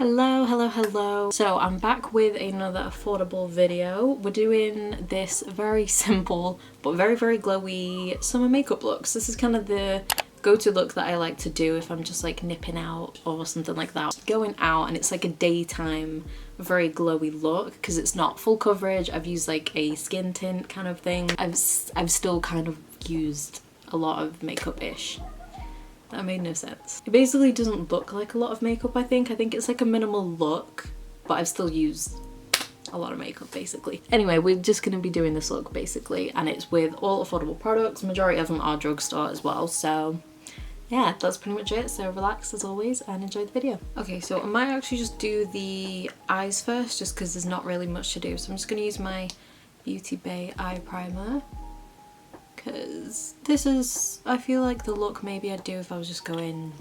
Hello, hello, hello. So I'm back with another affordable video. We're doing this very simple but very, very glowy summer makeup looks. This is kind of the go-to look that I like to do if I'm just like nipping out or something like that. Going out and it's like a daytime, very glowy look because it's not full coverage. I've used like a skin tint kind of thing. I've still kind of used a lot of makeup-ish. That made no sense. It basically doesn't look like a lot of makeup, I think. I think it's like a minimal look, but I've still used a lot of makeup basically. Anyway, we're just gonna be doing this look basically, and it's with all affordable products. Majority of them are drugstore as well, so yeah, that's pretty much it. So relax as always and enjoy the video. Okay, so I might actually just do the eyes first just because there's not really much to do. So I'm just gonna use my Beauty Bay eye primer, because this is, I feel like the look maybe I'd do if I was just going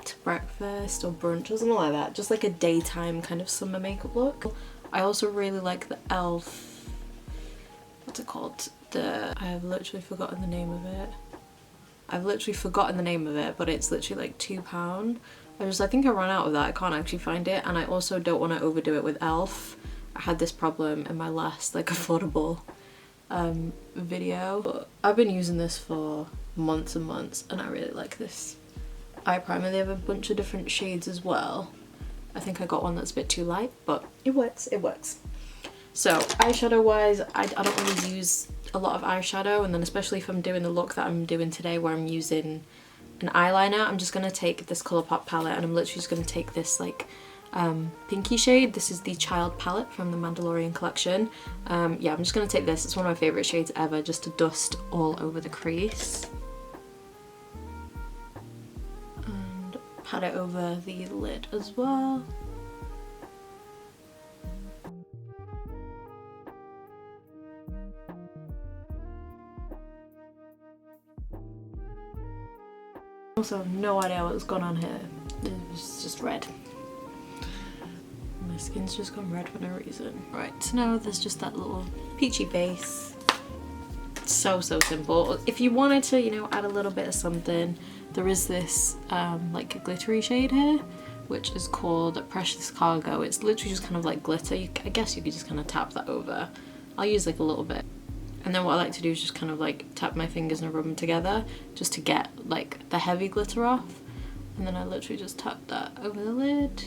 to breakfast or brunch or something like that. Just like a daytime kind of summer makeup look. I also really like the e.l.f. what's it called? I've literally forgotten the name of it. But it's literally like £2. I think I ran out of that. I can't actually find it, and I also don't want to overdo it with e.l.f. I had this problem in my last like affordable video, but I've been using this for months and months and I really like this eye primer. They have a bunch of different shades as well. I think I got one that's a bit too light, but it works, it works. So eyeshadow wise, I don't really use a lot of eyeshadow, and then especially if I'm doing the look that I'm doing today where I'm using an eyeliner, I'm just gonna take this Colourpop palette and I'm literally just gonna take this like pinky shade. This is the Child palette from the Mandalorian collection. Yeah, I'm just gonna take this. It's one of my favorite shades ever, just to dust all over the crease and pat it over the lid as well. Also have no idea what's gone on here. It's just red. My skin's just gone red for no reason. Right, so now there's just that little peachy base. So simple. If you wanted to, you know, add a little bit of something, there is this like a glittery shade here, which is called Precious Cargo. It's literally just kind of like glitter. I guess you could just kind of tap that over. I'll use like a little bit. And then what I like to do is just kind of like tap my fingers and rub them together just to get like the heavy glitter off. And then I literally just tap that over the lid.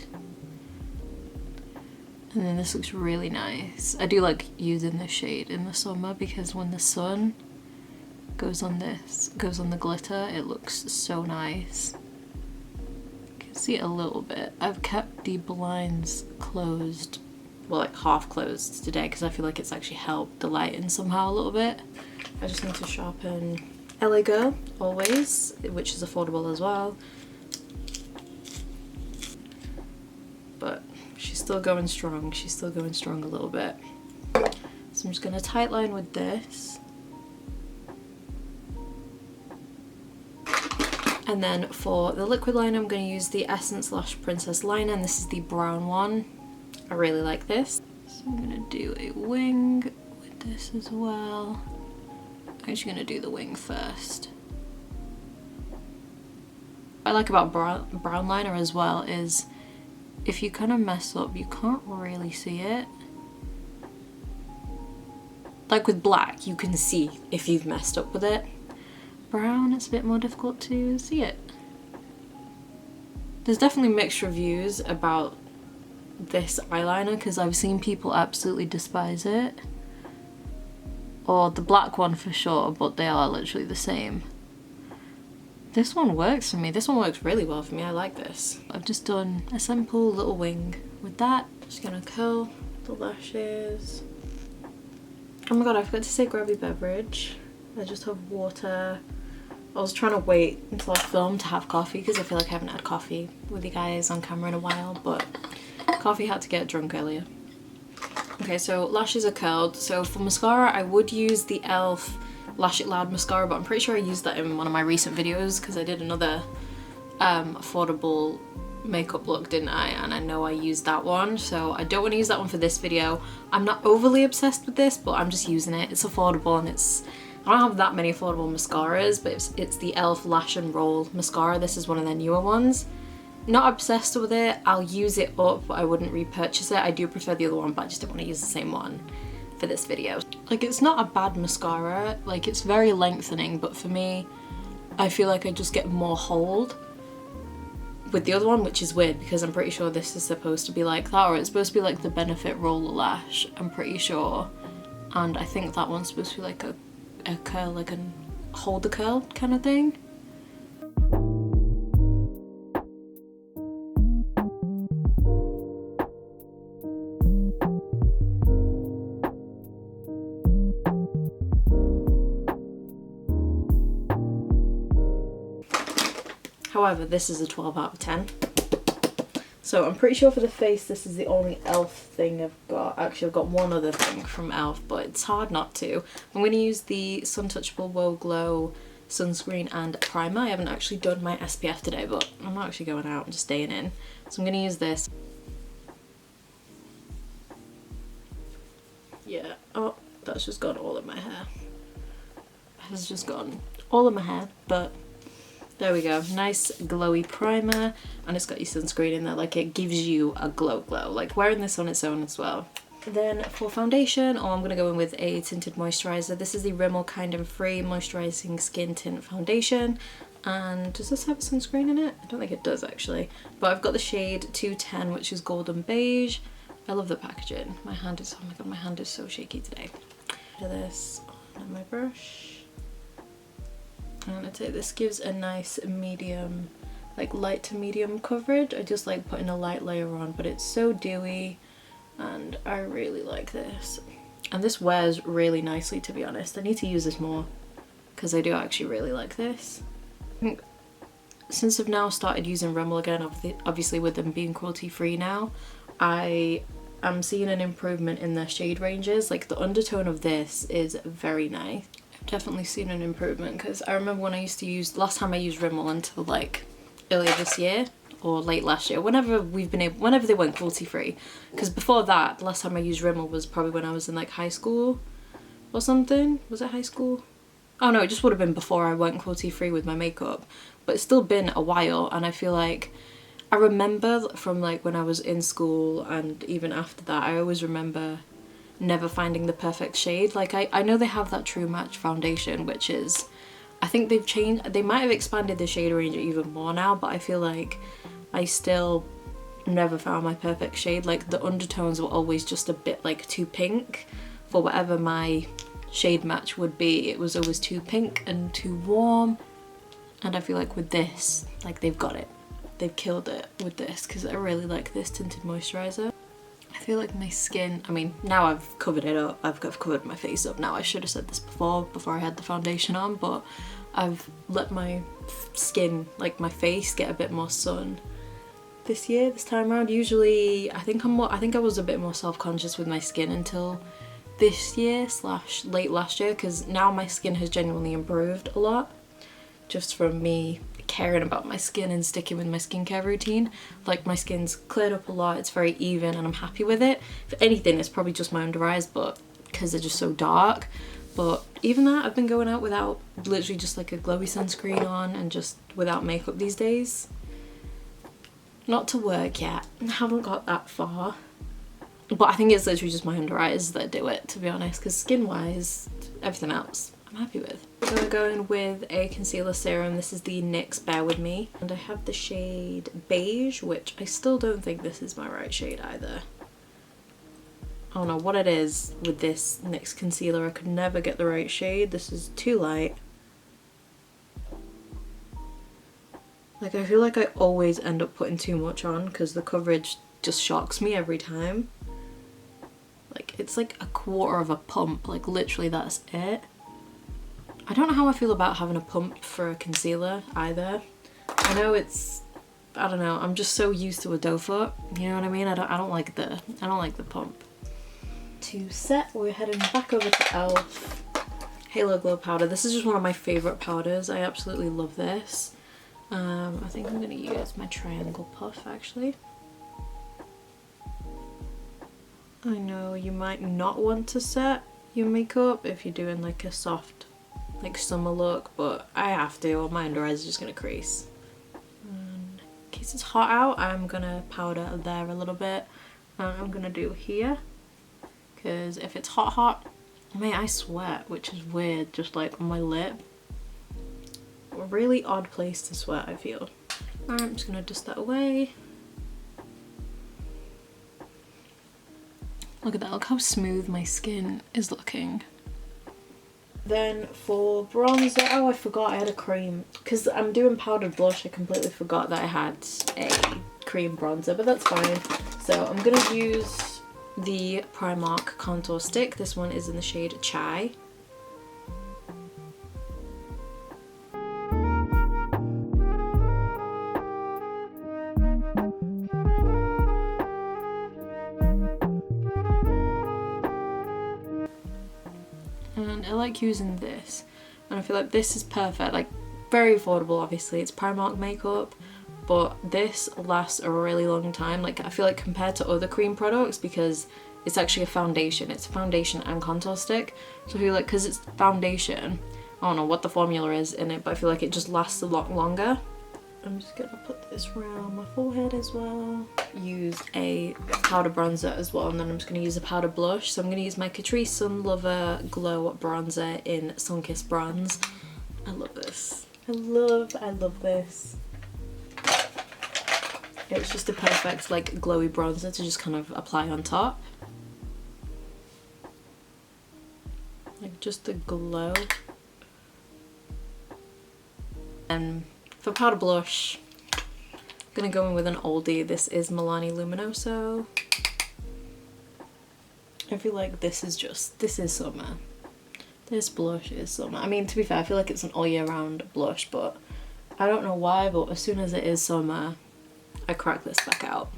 And then this looks really nice. I do like using this shade in the summer because when the sun goes on the glitter, it looks so nice. You can see it a little bit. I've kept the blinds closed, well, like half closed today, because I feel like it's actually helped the lighting somehow a little bit. I just need to sharpen LA Girl always, which is affordable as well. But she's still going strong. She's still going strong a little bit. So I'm just going to tightline with this. And then for the liquid liner, I'm going to use the Essence Lash Princess liner, and this is the brown one. I really like this. So I'm going to do a wing with this as well. I'm actually going to do the wing first. What I like about brown liner as well is if you kind of mess up, you can't really see it. Like with black, you can see if you've messed up with it. Brown, it's a bit more difficult to see it. There's definitely mixed reviews about this eyeliner because I've seen people absolutely despise it. Or the black one for sure, but they are literally the same. This one works for me. This one works really well for me. I like this. I've just done a simple little wing with that. Just gonna curl the lashes. Oh my god, I forgot to say grab your beverage. I just have water. I was trying to wait until I film to have coffee because I feel like I haven't had coffee with you guys on camera in a while, but coffee had to get drunk earlier. Okay, so lashes are curled. So for mascara, I would use the e.l.f. Lash It Loud mascara, but I'm pretty sure I used that in one of my recent videos because I did another affordable makeup look, didn't I? And I know I used that one, so I don't want to use that one for this video. I'm not overly obsessed with this, but I'm just using it. It's affordable, and I don't have that many affordable mascaras, but it's the e.l.f. Lash and Roll mascara. This is one of their newer ones. not obsessed with it. I'll use it up, but I wouldn't repurchase it. I do prefer the other one, but I just don't want to use the same one for this video. Like, it's not a bad mascara, like it's very lengthening, but for me, I feel like I just get more hold with the other one, which is weird because I'm pretty sure this is supposed to be like that, or it's supposed to be like the Benefit Roller Lash, I'm pretty sure. And I think that one's supposed to be like a curl, like a hold the curl kind of thing. However, this is a 12 out of 10. So I'm pretty sure for the face, this is the only e.l.f. thing I've got. Actually, I've got one other thing from e.l.f., but it's hard not to. I'm going to use the Suntouchable Wow Glow sunscreen and primer. I haven't actually done my SPF today, but I'm not actually going out, I'm just staying in. So I'm going to use this. Yeah, oh, that's just gone all in my hair. Has just gone all in my hair, but there we go. Nice glowy primer, and it's got your sunscreen in there. Like, it gives you a glow, like wearing this on its own as well. Then for foundation, I'm going to go in with a tinted moisturizer. This is the Rimmel Kind and Free Moisturizing Skin Tint Foundation. And does this have sunscreen in it? I don't think it does actually. But I've got the shade 210, which is golden beige. I love the packaging. My hand is, oh my god, my hand is so shaky today. Do this on my brush. And I'd say this gives a nice medium, like light to medium coverage. I just like putting a light layer on, but it's so dewy and I really like this. And this wears really nicely, to be honest. I need to use this more because I do actually really like this. I think since I've now started using Rimmel again, obviously with them being cruelty free now, I am seeing an improvement in their shade ranges. Like, the undertone of this is very nice. Definitely seen an improvement, because I remember when I used to use, last time I used Rimmel until like earlier this year or late last year, whenever they went cruelty free, because before that, the last time I used Rimmel was probably when I was in like high school or something. Was it high school? Oh no, it just would have been before I went cruelty free with my makeup, but it's still been a while. And I feel like I remember from like when I was in school and even after that, I always remember never finding the perfect shade. Like, I know they have that True Match foundation, which is, I think they've changed, they might have expanded the shade range even more now, but I feel like I still never found my perfect shade. Like, the undertones were always just a bit like too pink for whatever my shade match would be. It was always too pink and too warm, and I feel like with this, like, they've got it. They've killed it with this, because I really like this tinted moisturizer. I feel like my skin, I mean, now I've covered it up, I've covered my face up now. I should have said this before I had the foundation on, but I've let my skin, like my face, get a bit more sun this time around. Usually, I think I was a bit more self-conscious with my skin until this year / late last year, because now my skin has genuinely improved a lot just from me caring about my skin and sticking with my skincare routine. Like, my skin's cleared up a lot, it's very even, and I'm happy with it. If anything, it's probably just my under eyes, but because they're just so dark. But even that, I've been going out without, literally just like a glowy sunscreen on and just without makeup these days. Not to work yet, I haven't got that far, but I think it's literally just my under eyes that do it, to be honest, because skin wise, everything else I'm happy with. We're gonna go in with a concealer serum. This is the NYX Bear With Me, and I have the shade Beige, which I still don't think this is my right shade either. I don't know what it is with this NYX concealer. I could never get the right shade. This is too light. Like, I feel like I always end up putting too much on because the coverage just shocks me every time. Like, it's like a quarter of a pump, like literally that's it. I don't know how I feel about having a pump for a concealer either. I know it's, I don't know, I'm just so used to a doe foot, you know what I mean? I don't like the pump. To set, we're heading back over to e.l.f. Halo Glow Powder. This is just one of my favourite powders. I absolutely love this. I think I'm gonna use my Triangle Puff actually. I know you might not want to set your makeup if you're doing like a soft, like summer look, but I have to, or my under eyes are just gonna crease. And case it's hot out, I'm gonna powder there a little bit. And I'm gonna do here, because if it's hot, mate, I sweat, which is weird, just like on my lip. A really odd place to sweat, I feel. Alright, I'm just gonna dust that away. Look at that, look how smooth my skin is looking. Then for bronzer, oh, I forgot I had a cream. Because I'm doing powdered blush, I completely forgot that I had a cream bronzer, but that's fine. So I'm going to use the Primark contour stick. This one is in the shade Chai. And I like using this, and I feel like this is perfect, like very affordable. Obviously it's Primark makeup, but this lasts a really long time. Like I feel like compared to other cream products, because it's actually a foundation, it's a foundation and contour stick, so I feel like because it's foundation, I don't know what the formula is in it, but I feel like it just lasts a lot longer. I'm just gonna put this around my forehead as well. Use a powder bronzer as well, and then I'm just gonna use a powder blush. So I'm gonna use my Catrice Sun Lover Glow Bronzer in Sunkissed Bronze. I love this. I love this. It's just a perfect like glowy bronzer to just kind of apply on top. Like just the glow. And for powder blush, I'm gonna go in with an oldie. This is Milani Luminoso. I feel like this is summer. This blush is summer. I mean, to be fair, I feel like it's an all year round blush, but I don't know why, but as soon as it is summer, I crack this back out.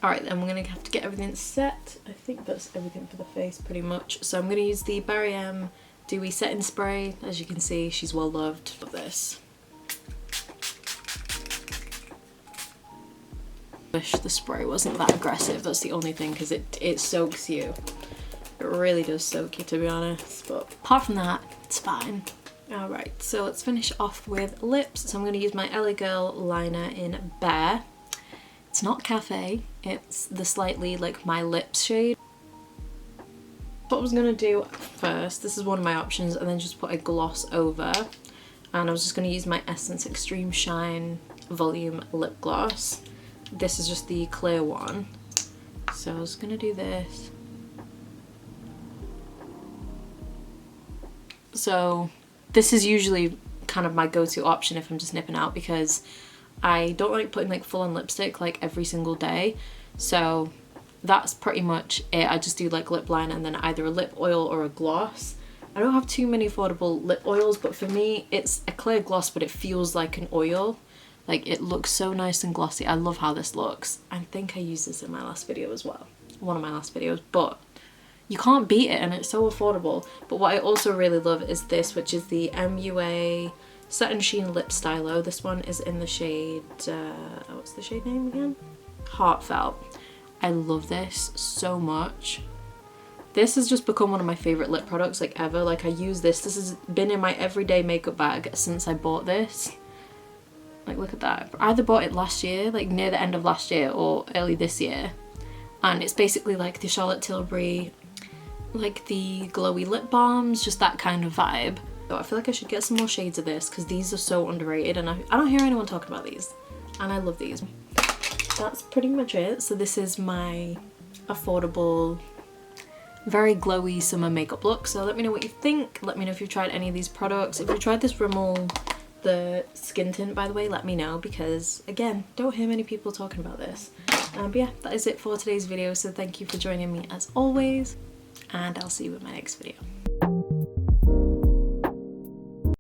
Alright, then we're gonna have to get everything set. I think that's everything for the face pretty much. So I'm gonna use the Barry M Dewy setting spray. As you can see, she's well loved for this. Wish the spray wasn't that aggressive, that's the only thing, because it soaks you. It really does soak you, to be honest, but apart from that, it's fine. Alright, so let's finish off with lips. So I'm going to use my LA Girl liner in Bare. It's not Cafe, it's the slightly like My Lips shade. What I was going to do first, this is one of my options, and then just put a gloss over. And I was just going to use my Essence Extreme Shine Volume Lip Gloss. This is just the clear one. So I was going to do this. So this is usually kind of my go-to option if I'm just nipping out, because I don't like putting like full on lipstick like every single day. So that's pretty much it. I just do like lip liner and then either a lip oil or a gloss. I don't have too many affordable lip oils, but for me it's a clear gloss, but it feels like an oil. Like it looks so nice and glossy. I love how this looks. I think I used this in my last video as well. One of my last videos, but you can't beat it and it's so affordable. But what I also really love is this, which is the MUA Satin Sheen Lip Stylo. This one is in the shade, what's the shade name again? Heartfelt. I love this so much. This has just become one of my favorite lip products like ever. Like I use this. This has been in my everyday makeup bag since I bought this. Like look at that. I either bought it last year, like near the end of last year, or early this year. And it's basically like the Charlotte Tilbury, like the glowy lip balms, just that kind of vibe. So I feel like I should get some more shades of this because these are so underrated and I don't hear anyone talking about these. And I love these. That's pretty much it. So this is my affordable, very glowy summer makeup look. So let me know what you think. Let me know if you've tried any of these products. If you tried this Rimmel, the skin tint, by the way, let me know, because again, don't hear many people talking about this. But yeah, that is it for today's video. So thank you for joining me as always, and I'll see you in my next video.